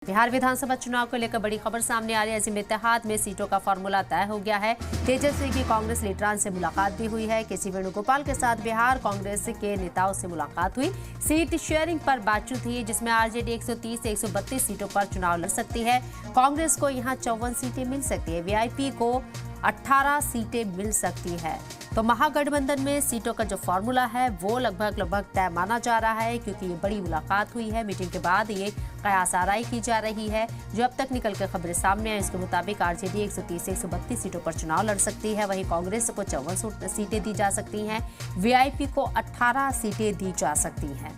बिहार विधानसभा चुनाव को लेकर बड़ी खबर सामने आ रही है। अजीम इत्तेहाद में सीटों का फॉर्मूला तय हो गया है। तेजस्वी की कांग्रेस लीडरान से मुलाकात भी हुई है। केसी वेणुगोपाल के साथ बिहार कांग्रेस के नेताओं से मुलाकात हुई। सीट शेयरिंग पर बातचीत हुई, जिसमें आरजेडी 130 से 132 सीटों पर चुनाव लड़ सकती है। कांग्रेस को यहां 54 सीटें मिल सकती है। वीआईपी को 18 सीटें मिल सकती है। तो महागठबंधन में सीटों का जो फॉर्मूला है वो लगभग तय माना जा रहा है, क्योंकि ये बड़ी मुलाकात हुई है। मीटिंग के बाद ये कयास आराई की जा रही है। जो अब तक निकल कर खबरें सामने आई, इसके मुताबिक आरजेडी 130 से 132 सीटों पर चुनाव लड़ सकती है। वहीं कांग्रेस को 54 सीटें दी जा सकती हैं। वीआईपी को 18 सीटें दी जा सकती हैं।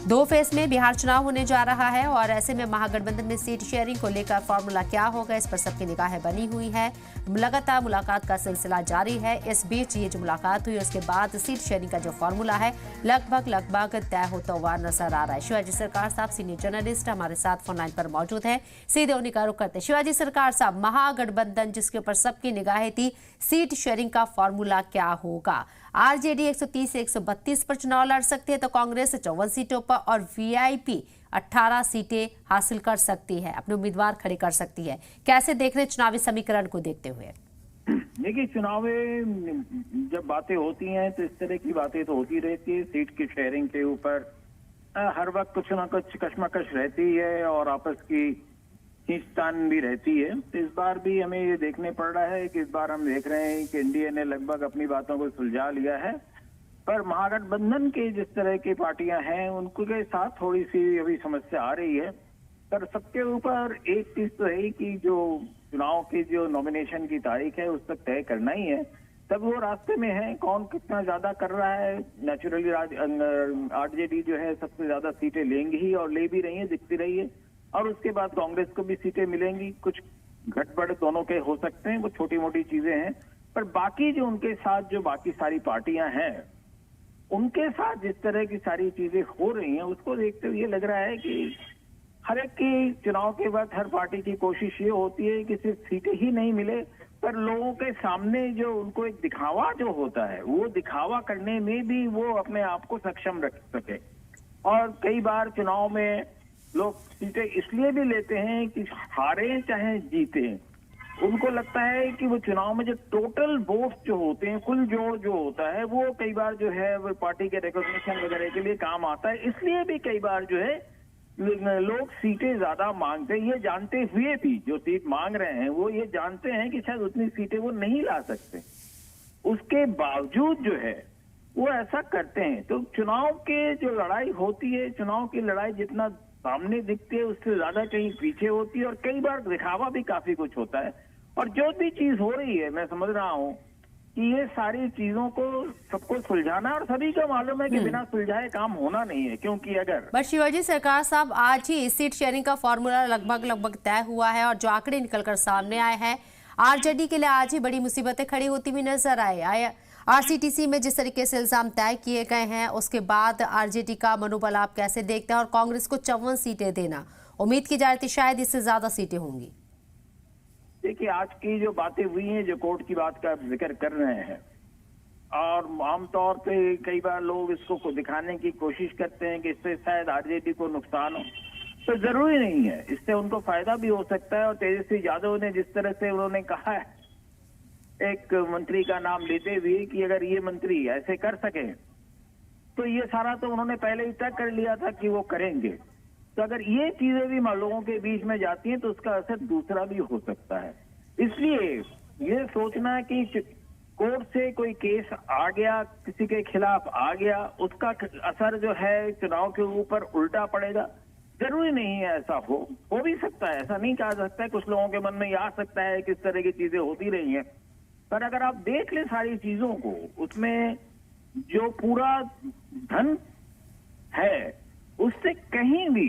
2 फेज में बिहार चुनाव होने जा रहा है और ऐसे में महागठबंधन में सीट शेयरिंग को लेकर फॉर्मूला क्या होगा, इस पर सबकी निगाहें बनी हुई है। लगातार मुलाकात का सिलसिला जारी है। इस बीच ये जो मुलाकात हुई उसके बाद सीट शेयरिंग का जो फॉर्मूला है लगभग तय होता हुआ नजर आ रहा है। शिवाजी सरकार साहब सीनियर जर्नलिस्ट हमारे साथ फोन लाइन पर मौजूद है। सीधे उन्हीं का रुख करते। शिवाजी सरकार साहब, महागठबंधन जिसके ऊपर सबकी निगाहें थी, सीट शेयरिंग का फॉर्मूला क्या होगा? आरजेडी 130 से 132 पर चुनाव लड़ सकती है, तो कांग्रेस 54 सीटों पर और वीआईपी 18 सीटें हासिल कर सकती है, अपने उम्मीदवार खड़े कर सकती है। कैसे देख रहे हैं चुनावी समीकरण को देखते हुए? देखिए, चुनाव जब बातें होती हैं तो इस तरह की बातें तो होती रहती है। सीट की शेयरिंग के ऊपर हर वक्त कुछ ना कुछ कशमकश रहती है और आपस की खींचतान भी रहती है। तो इस बार भी हमें ये देखने पड़ रहा है कि इस बार हम देख रहे हैं कि एनडीए ने लगभग अपनी बातों को सुलझा लिया है, पर महागठबंधन के जिस तरह की पार्टियां हैं उनके साथ थोड़ी सी अभी समस्या आ रही है। पर सबके ऊपर एक चीज तो है कि जो चुनाव की जो नॉमिनेशन की तारीख है उस तक तय करना ही है। तब वो रास्ते में है, कौन कितना ज्यादा कर रहा है। नेचुरली आरजेडी जो है सबसे ज्यादा सीटें लेंगी ही और ले भी रही है, दिखती रही है। और उसके बाद कांग्रेस को भी सीटें मिलेंगी। कुछ घटबड़ दोनों के हो सकते हैं, वो छोटी मोटी चीजें हैं। पर बाकी जो उनके साथ जो बाकी सारी पार्टियां हैं उनके साथ जिस तरह की सारी चीजें हो रही हैं उसको देखते हुए ये लग रहा है कि हर एक की चुनाव के बाद हर पार्टी की कोशिश ये होती है कि सिर्फ सीटें ही नहीं मिले, पर लोगों के सामने जो उनको एक दिखावा जो होता है वो दिखावा करने में भी वो अपने आप को सक्षम रख सके। और कई बार चुनाव में लोग सीटें इसलिए भी लेते हैं कि हारे चाहे जीते, उनको लगता है कि वो चुनाव में जो टोटल वोट जो होते हैं, कुल जोड़ जो होता है, वो कई बार जो है वो पार्टी के रिकॉग्निशन वगैरह के लिए काम आता है। इसलिए भी कई बार जो है लोग सीटें ज्यादा मांगते हैं, ये जानते हुए भी जो सीट मांग रहे हैं वो ये जानते हैं कि शायद उतनी सीटें वो नहीं ला सकते। उसके बावजूद जो है वो ऐसा करते हैं। तो चुनाव के जो लड़ाई होती है, चुनाव की लड़ाई जितना सामने दिखती है उससे ज्यादा कहीं पीछे होती है और कई बार दिखावा भी काफी कुछ होता है। और जो भी चीज हो रही है, मैं समझ रहा हूं कि ये सारी चीजों को सबको सुलझाना, और सभी को मालूम है कि बिना सुलझाए काम होना नहीं है। क्योंकि अगर बट शिवाजी सरकार साहब, आज ही सीट शेयरिंग का फॉर्मूला लगभग तय हुआ है और जो आंकड़े निकलकर सामने आए हैं, आरजेडी के लिए आज ही बड़ी मुसीबतें खड़ी होती हुई नजर आए। आरसीटीसी में जिस तरीके से इल्जाम तय किए गए हैं उसके बाद आरजेडी का मनोबल आप कैसे देखते हैं? और कांग्रेस को 54 सीटें देना, उम्मीद की जा रही थी शायद इससे ज्यादा सीटें होंगी। देखिए, आज की जो बातें हुई हैं, जो कोर्ट की बात का जिक्र कर रहे हैं, और आमतौर पे कई बार लोग इसको दिखाने की कोशिश करते हैं कि इससे शायद आरजेडी को नुकसान हो, तो जरूरी नहीं है। इससे उनको फायदा भी हो सकता है। और तेजस्वी यादव ने जिस तरह से उन्होंने कहा है एक मंत्री का नाम लेते हुए कि अगर ये मंत्री ऐसे कर सके, तो ये सारा तो उन्होंने पहले ही तय कर लिया था कि वो करेंगे। तो अगर ये चीजें भी लोगों के बीच में जाती हैं तो उसका असर दूसरा भी हो सकता है। इसलिए ये सोचना कि कोर्ट से कोई केस आ गया, किसी के खिलाफ आ गया, उसका असर जो है चुनाव के ऊपर उल्टा पड़ेगा, जरूरी नहीं है। ऐसा हो भी सकता है, ऐसा नहीं कहा सकता है। कुछ लोगों के मन में ये आ सकता है किस तरह की चीजें होती रही हैं। पर अगर आप देख लें सारी चीजों को, उसमें जो पूरा धन है उससे कहीं भी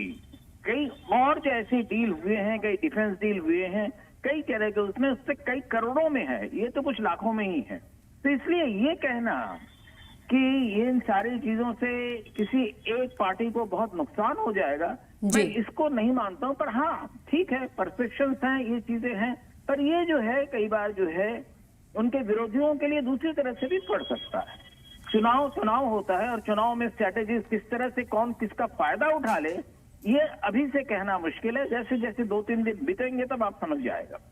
कई और जो ऐसे डील हुए हैं, कई डिफेंस डील हुए हैं, कई तरह के, उसमें उससे कई करोड़ों में है, ये तो कुछ लाखों में ही है। तो इसलिए ये कहना कि इन सारी चीजों से किसी एक पार्टी को बहुत नुकसान हो जाएगा, मैं इसको नहीं मानता हूं। पर हाँ, ठीक है, परसेप्शंस हैं, ये चीजें हैं, पर ये जो है कई बार जो है उनके विरोधियों के लिए दूसरी तरफ से भी पड़ सकता है। चुनाव होता है और चुनाव में स्ट्रैटेजीज किस तरह से कौन किसका फायदा उठा ले, ये अभी से कहना मुश्किल है। जैसे जैसे 2-3 दिन बीतेंगे तब आप समझ जाएगा।